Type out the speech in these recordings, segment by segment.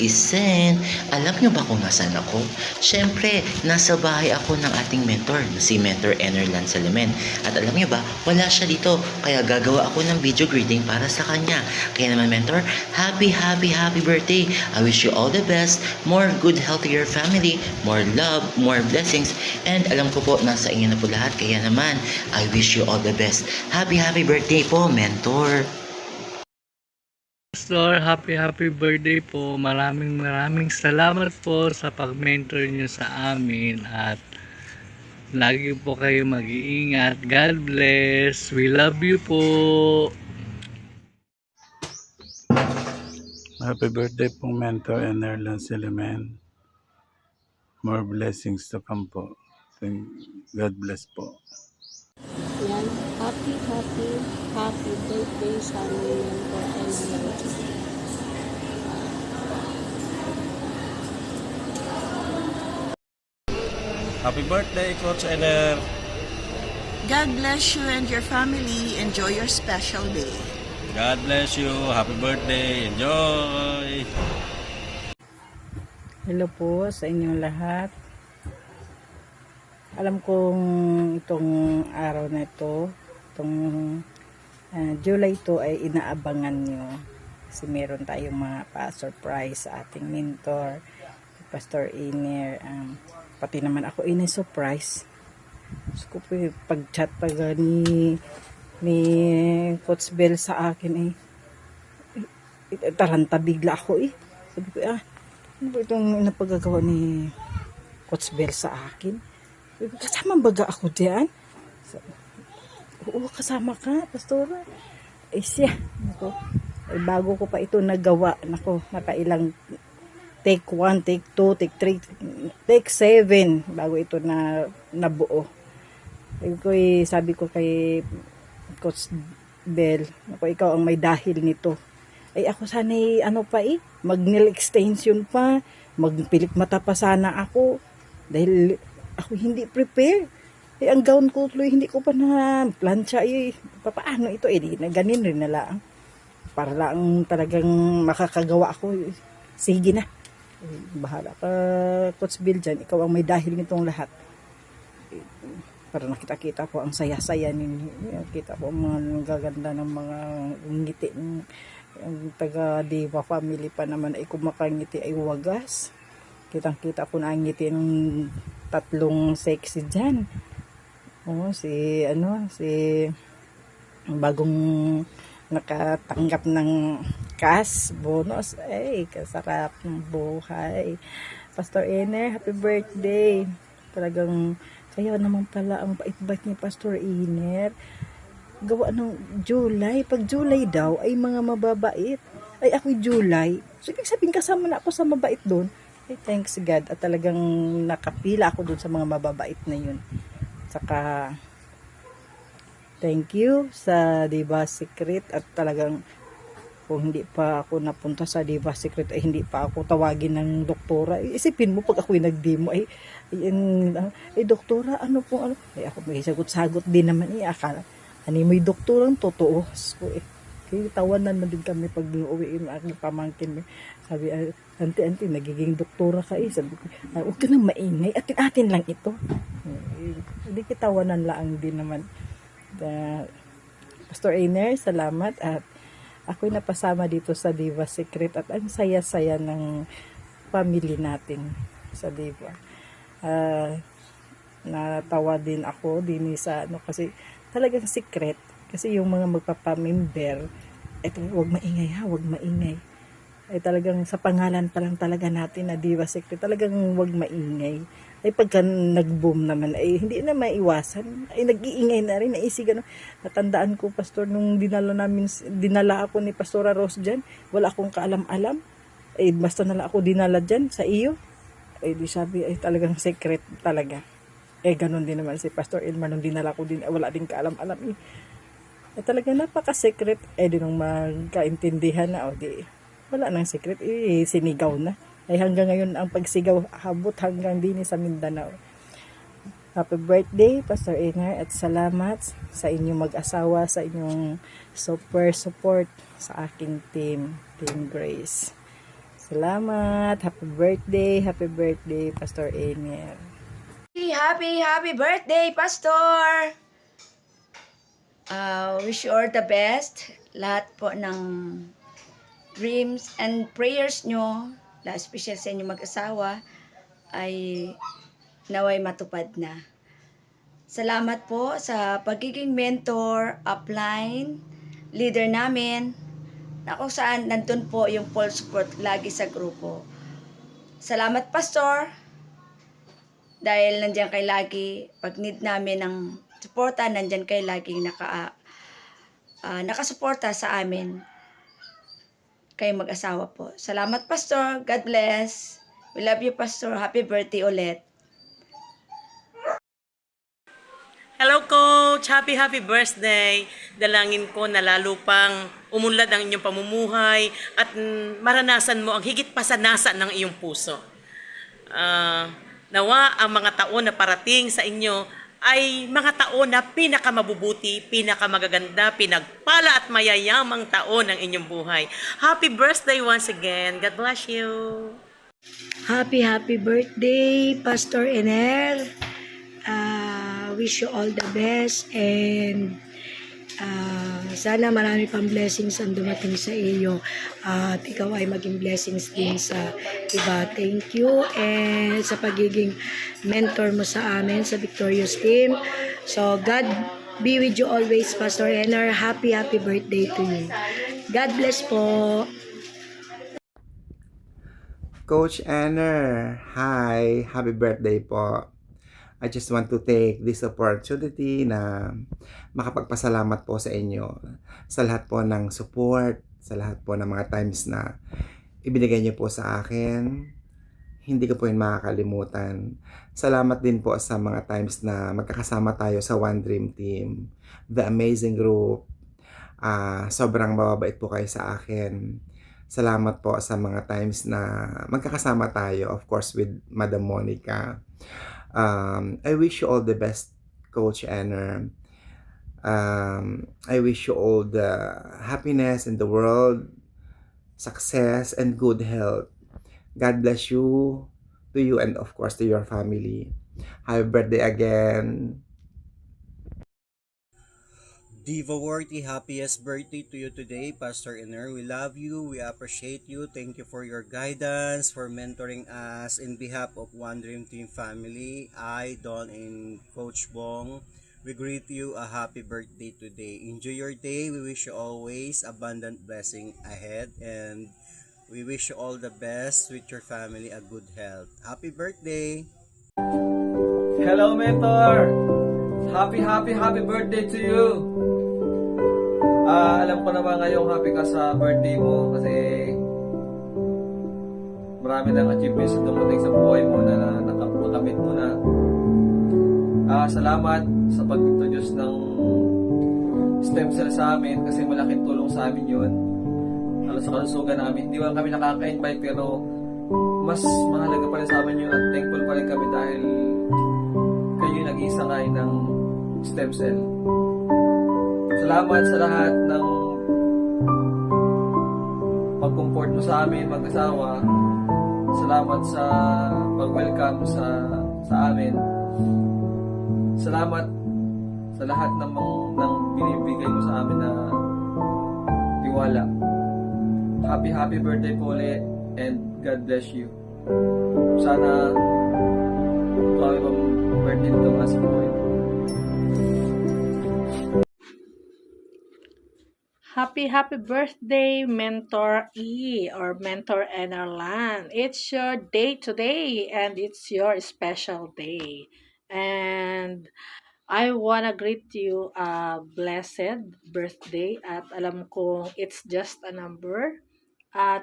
Isen, alam niyo ba kung nasaan ako? Siyempre, nasa bahay ako ng ating mentor, na si Mentor Enerlan Salimen. At alam niyo ba, wala siya dito, kaya gagawa ako ng video greeting para sa kanya. Kaya naman Mentor, happy birthday! I wish you all the best, more good health to your family, more love, more blessings, and alam ko po, nasa inyo na po lahat, kaya naman, I wish you all the best. Happy birthday po, Mentor! Pastor, happy birthday po. Maraming salamat po sa pag-mentor niyo sa amin at lagi po kayo mag-iingat. God bless. We love you po. Happy birthday po, Mentor Enerlan Silimen. More blessings to come po. God bless po. Yan, happy birthday sa amin po. Happy birthday, Coach Ener. God bless you and your family. Enjoy your special day. God bless you. Happy birthday. Enjoy. Hello po sa inyong lahat. Alam kong itong araw na ito, itong July 2 ay inaabangan nyo. Kasi meron tayong mga pa-surprise sa ating mentor, Pastor Iner. Pati naman ako surprise. So, pag-chat pa ni Coach Bell sa akin taranta bigla ako Sabi ko, ano ba itong napagagawa ni Coach Bell sa akin? Sabi ko, kasama baga ako diyan? Oo, kasama ka, Pastora. Siya. Bago ko pa ito nagawa. Nakailang take 1, take 2, take 3, take 7 bago ito nabuo. Sabi ko kay Coach Bell, ikaw ang may dahil nito. Ako sana'y mag-nail extension pa, magpilik mata pa sana ako. Dahil ako hindi prepare. Ang gown ko tuloy, hindi ko pa na plancha. Paano ito? Ganin rin na lang. Para lang talagang makakagawa ako. Sige na. Bahala ka, Coach Bill dyan. Ikaw ang may dahil nitong lahat. Para nakita-kita ko ang saya-saya ninyo. Kita ko ang mga gaganda ng mga ngiti. Ang taga-Diva family pa naman ay kumakangiti ay wagas. Kitang-kita ko na ang ngiti ng tatlong sexy dyan. Si bagong nakatanggap ng cash bonus. Kasarap ng buhay. Pastor Iner, happy birthday. Talagang kaya naman pala ang bait-bait ni Pastor Iner. Gawa ng July. Pag July daw ay mga mababait. Ako'y July. So, ibig sabihin kasama na ako sa mabait doon. Thanks God. At talagang nakapila ako doon sa mga mababait na yun. Saka, thank you sa Diva Secret. At talagang, kung hindi pa ako napunta sa Diva Secret, ay hindi pa ako tawagin ng doktora. Isipin mo, pag ako'y nag-demo, doktora, ako may sagot-sagot din naman. Akala, may doktorang totoo. So, tawanan na din kami pag uwi yung aking pamangkin. Sabi, auntie, nagiging doktora ka Sabi ko, huwag ka nang maingay. Atin lang ito. Hindi kitawanan lang din naman. Pastor Iner, salamat. At ako'y napasama dito sa Diva Secret. At ang saya-saya ng family natin sa Diva. Natawa din ako din sa kasi talagang secret. Kasi yung mga magpapamember, huwag maingay. Talagang sa pangalan pa lang talaga natin na Diva Secret, talagang huwag maingay. Pagka nag-boom naman, hindi na maiwasan. Nag-iingay na rin, natandaan ko, Pastor, nung dinala ako ni Pastora Rose dyan, wala akong kaalam-alam. Basta nala ako dinala dyan sa iyo. Di sabi, talagang secret talaga. Ganun din naman si Pastor Elmar, nung dinala ko din, wala din kaalam-alam. Talaga napaka-secret. Di nung magkaintindihan na, wala nang secret. Sinigaw na. Hanggang ngayon ang pagsigaw, habot hanggang din sa Mindanao. Happy birthday, Pastor Iner, at salamat sa inyong mag-asawa, sa inyong super support sa aking Team Grace. Salamat. Happy birthday, Pastor Emil. Happy birthday, Pastor! Wish you all the best. Lahat po ng dreams and prayers nyo, especially sa inyong mag-asawa, ay naway matupad na. Salamat po sa pagiging mentor, upline, leader namin, na kung saan nandun po yung full support lagi sa grupo. Salamat, Pastor, dahil nandiyan kay lagi, pag need namin ng suporta, nandiyan kay laging nakasuporta sa amin. Kayo mag-asawa po. Salamat, Pastor. God bless. We love you, Pastor. Happy birthday ulit. Hello Coach! Happy birthday! Dalangin ko na lalo pang umunlad ang inyong pamumuhay at maranasan mo ang higit pa sa nasa ng iyong puso. Nawa ang mga taon na parating sa inyo ay mga taon na pinakamabubuti, pinakamagaganda, pinagpala at mayayamang taon ng inyong buhay. Happy birthday once again! God bless you! Happy birthday, Pastor Ener. Wish you all the best and sana marami pang blessings ang dumating sa iyo at ikaw ay maging blessings din sa iba. Thank you and sa pagiging mentor mo sa amin sa Victorious Team. So God be with you always, Pastor Ener. Happy birthday to you. God bless po. Coach Anner, hi! Happy birthday po. I just want to take this opportunity na makapagpasalamat po sa inyo sa lahat po ng support, sa lahat po ng mga times na ibinigay niyo po sa akin. Hindi ko po yun makakalimutan. Salamat din po sa mga times na magkakasama tayo sa One Dream Team, the amazing group. Sobrang mababait po kayo sa akin. Salamat po sa mga times na magkakasama tayo, of course, with Madam Monica. I wish you all the best, Coach Anner. I wish you all the happiness in the world, success, and good health. God bless you, to you, and of course to your family. Happy birthday again. Diva Worthy, happiest birthday to you today, Pastor Iner. We love you, we appreciate you. Thank you for your guidance, for mentoring us. In behalf of One Dream Team family, I, Don, and Coach Bong, we greet you a happy birthday today. Enjoy your day. We wish you always abundant blessing ahead, and we wish you all the best with your family, a good health. Happy birthday! Hello, Mentor! Happy birthday to you! Alam ko naman ngayong happy ka sa birthday mo kasi marami ng achievements na dumating sa buhay mo na nakamit mo na. Salamat sa pag-introduce ng stem cell sa amin kasi malaking tulong sa amin yun. Sa kalusugan namin, hindi lang kami nakaka-invite pero mas mahalaga pa rin sa amin yun at thankful pa rin kami dahil kayo yung nag-iisangay ng stem cell. Salamat sa lahat ng pag-comfort mo sa amin, mag-asawa. Salamat sa pag-welcome sa amin. Salamat sa lahat ng binibigay mo sa amin na tiwala. Happy birthday po ulit and God bless you. Sana kami pang birthday nito mga sa buhay mo. Happy birthday, Mentor E or Mentor Enerlan. It's your day today and it's your special day. And I wanna greet you a blessed birthday at alam kong it's just a number.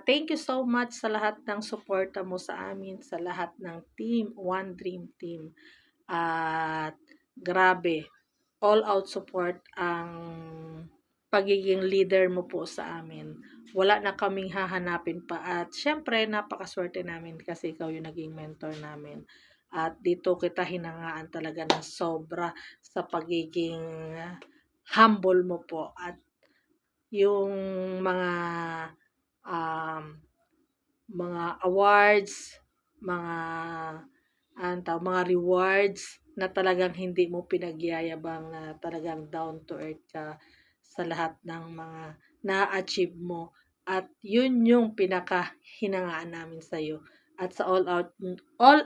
Thank you so much sa lahat ng suporta mo sa amin, sa lahat ng team, One Dream Team. At grabe, all out support ang pagiging leader mo po sa amin. Wala na kaming hahanapin pa at syempre napakaswerte namin kasi ikaw yung naging mentor namin. At dito kita hinangaan talaga ng sobra sa pagiging humble mo po. At yung mga mga awards, mga mga rewards na talagang hindi mo pinagyayabang, na talagang down to earth ka sa lahat ng mga na-achieve mo, at yun yung pinakahinangaan namin sa iyo at sa all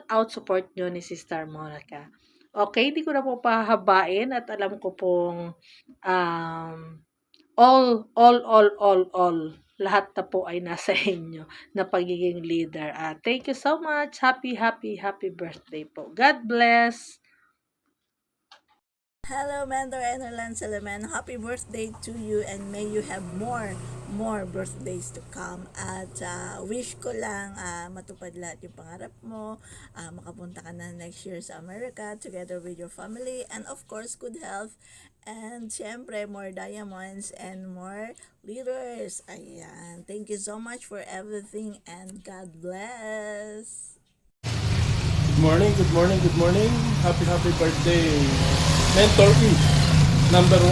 out support nyo ni Sister Monica. Okay, di ko na po pahabain at alam ko pong um, all, lahat na po ay nasa inyo na pagiging leader. Thank you so much. Happy birthday po. God bless. Hello, Mentor Enerland Salaman. Happy birthday to you and may you have more birthdays to come. At wish ko lang matupad lahat yung pangarap mo, makapunta ka na next year sa America together with your family, and of course, good health. And syempre, more diamonds and more leaders. Ayan. Thank you so much for everything and God bless. Good morning. Happy birthday. Mentor E, number 1.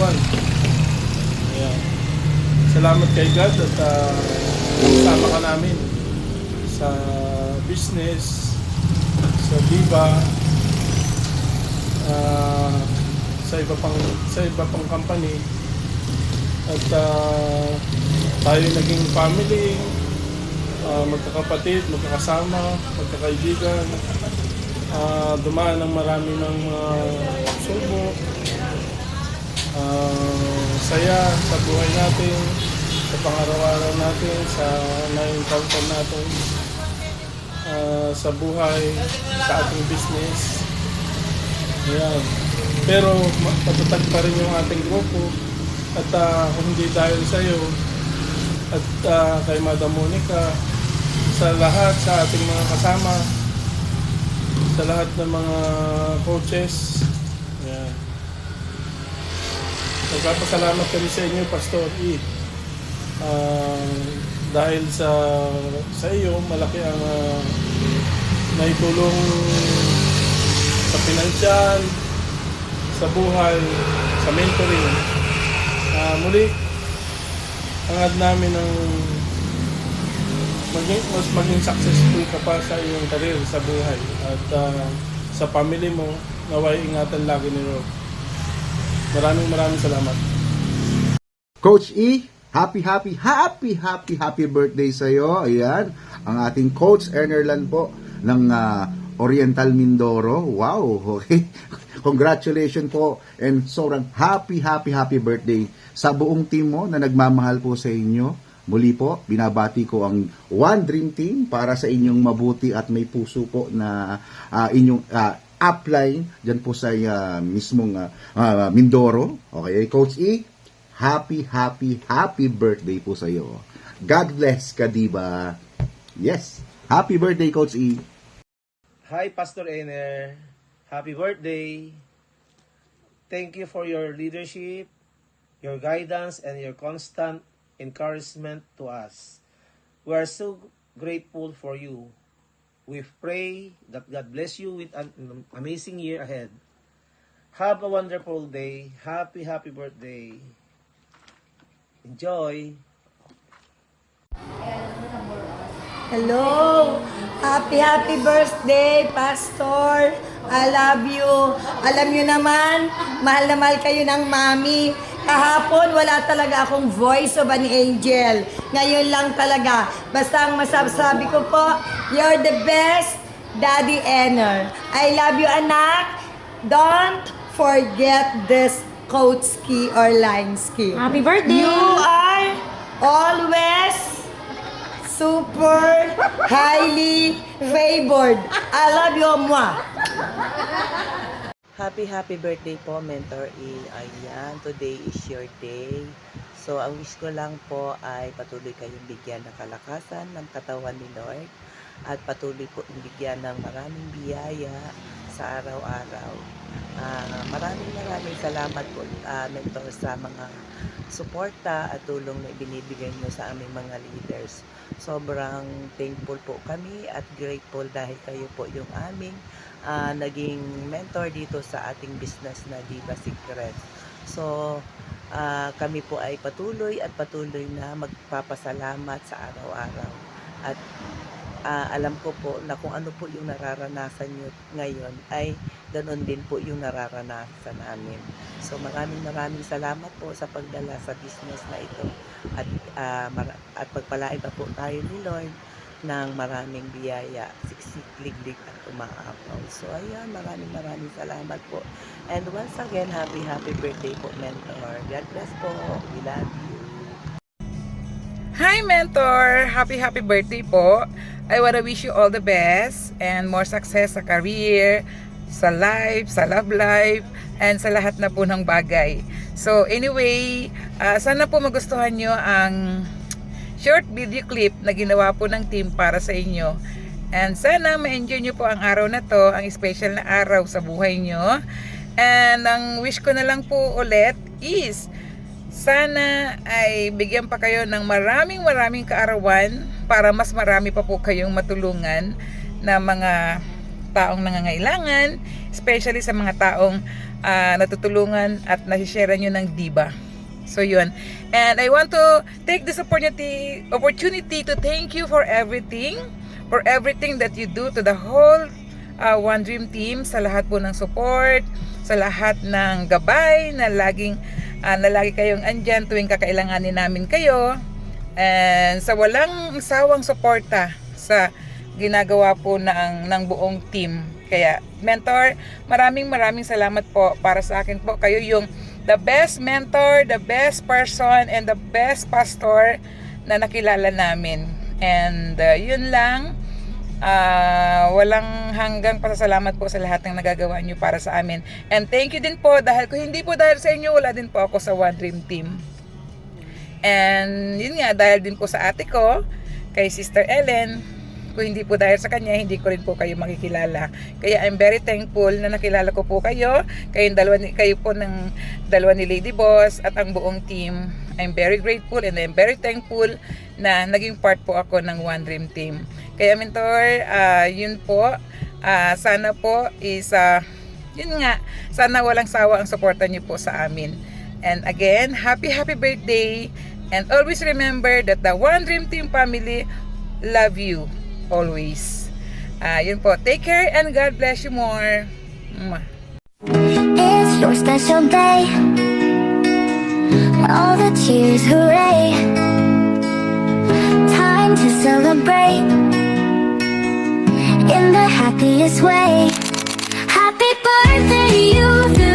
Ayan. Salamat kay God at kasama ka namin sa business, sa Viva, sa iba pang company. At tayo naging family, magkakapatid, magkakasama, magkakaibigan. Dumaan ng marami ng subok, saya sa buhay natin, sa pang-araw-araw natin, sa na-encounter natin, sa buhay, sa ating business. Ayan. Pero matatag pa rin yung ating grupo, at kung hindi dahil sa iyo at kay Madam Monica, sa lahat, sa ating mga kasama, sa lahat ng mga coaches. Ayan. Nagpapasalamat kami sa inyo, Pastor E. Dahil sa iyo, malaki ang naitulong sa pinansyal, sa buhay, sa mentoring. Muli, hangad namin ang maging successful ka pa sa iyong career, sa buhay, at sa family mo. Naway ingatan lagi ni Lord. Maraming salamat. Coach E, happy birthday sa iyo. Ayan, ang ating Coach Enerland po ng Oriental Mindoro. Wow, okay. Congratulations po, and sobrang happy birthday sa buong team mo na nagmamahal po sa inyo. Muli po, binabati ko ang One Dream Team para sa inyong mabuti at may puso po na inyong upline dyan po sa mismong Mindoro. Okay, Coach E, happy birthday po sa iyo. God bless ka, diba? Yes, happy birthday, Coach E. Hi, Pastor Ener. Happy birthday. Thank you for your leadership, your guidance, and your constant encouragement to us. We are so grateful for you. We pray that God bless you with an amazing year ahead. Have a wonderful day. Happy birthday. Enjoy. Hello! Happy birthday, Pastor! I love you. Alam nyo naman, mahal na mahal kayo ng mami. Kahapon, wala talaga akong voice of an angel. Ngayon lang talaga. Basta ang masasabi ko po, you're the best, Daddy Ener. I love you, anak. Don't forget this coach ski or line ski. Happy birthday! You are always super highly favored. I love you, moi. Happy birthday po, Mentor E. Ayan, today is your day. So, ang wish ko lang po ay patuloy kayong bigyan ng kalakasan ng katawan ni Lord at patuloy po bigyan ng maraming biyaya sa araw-araw. Maraming salamat po, Mentor, sa mga suporta at tulong na ibinibigay nyo sa aming mga leaders. Sobrang thankful po kami at grateful dahil kayo po yung aming naging mentor dito sa ating business na Diva Secret. So, kami po ay patuloy na magpapasalamat sa araw-araw. At alam ko po na kung ano po yung nararanasan nyo ngayon ay ganoon din po yung nararanasan namin. So maraming salamat po sa pagdala sa business na ito at pagpalain pa po tayo ni Lord ng maraming biyaya, siksik, liglig at umaapaw. So ayan, maraming salamat po. And once again, happy birthday po, Mentor. God bless po. We love you. Hi Mentor! Happy birthday po! I wanna wish you all the best and more success sa career, sa life, sa love life, and sa lahat na po ng bagay. So anyway, sana po magustuhan nyo ang short video clip na ginawa po ng team para sa inyo. And sana ma-enjoy nyo po ang araw na to, ang special na araw sa buhay nyo. And ang wish ko na lang po ulit is sana ay bigyan pa kayo ng maraming kaarawan para mas marami pa po kayong matulungan na mga taong nangangailangan, especially sa mga taong natutulungan at nasishare nyo ng diba. So yun. And I want to take this opportunity to thank you for everything that you do to the whole One Dream team, sa lahat po ng support, sa lahat ng gabay na lagi kayong andyan tuwing kakailanganin namin kayo, and sa walang sawang suporta sa ginagawa po ng buong team. Kaya Mentor, maraming salamat po. Para sa akin po, kayo yung the best mentor, the best person, and the best pastor na nakilala namin. And yun lang, walang hanggang pasasalamat po sa lahat ng nagagawa nyo para sa amin. And thank you din po, dahil kung hindi po dahil sa inyo, wala din po ako sa One Dream Team. And yun nga, dahil din po sa ate ko, kay Sister Ellen, kung hindi po dahil sa kanya, hindi ko rin po kayo makikilala. Kaya I'm very thankful na nakilala ko po kayo, kayo po ng dalawa ni Lady Boss at ang buong team. I'm very grateful and I'm very thankful na naging part po ako ng One Dream Team. Kaya Mentor, yun po, sana po is, yun nga, sana walang sawa ang suporta niyo po sa amin. And again, happy birthday, and always remember that the One Dream Team family love you always. Yun po, take care and God bless you more. It's your special day, all the tears, hooray, time to celebrate in the happiest way. Happy birthday to you.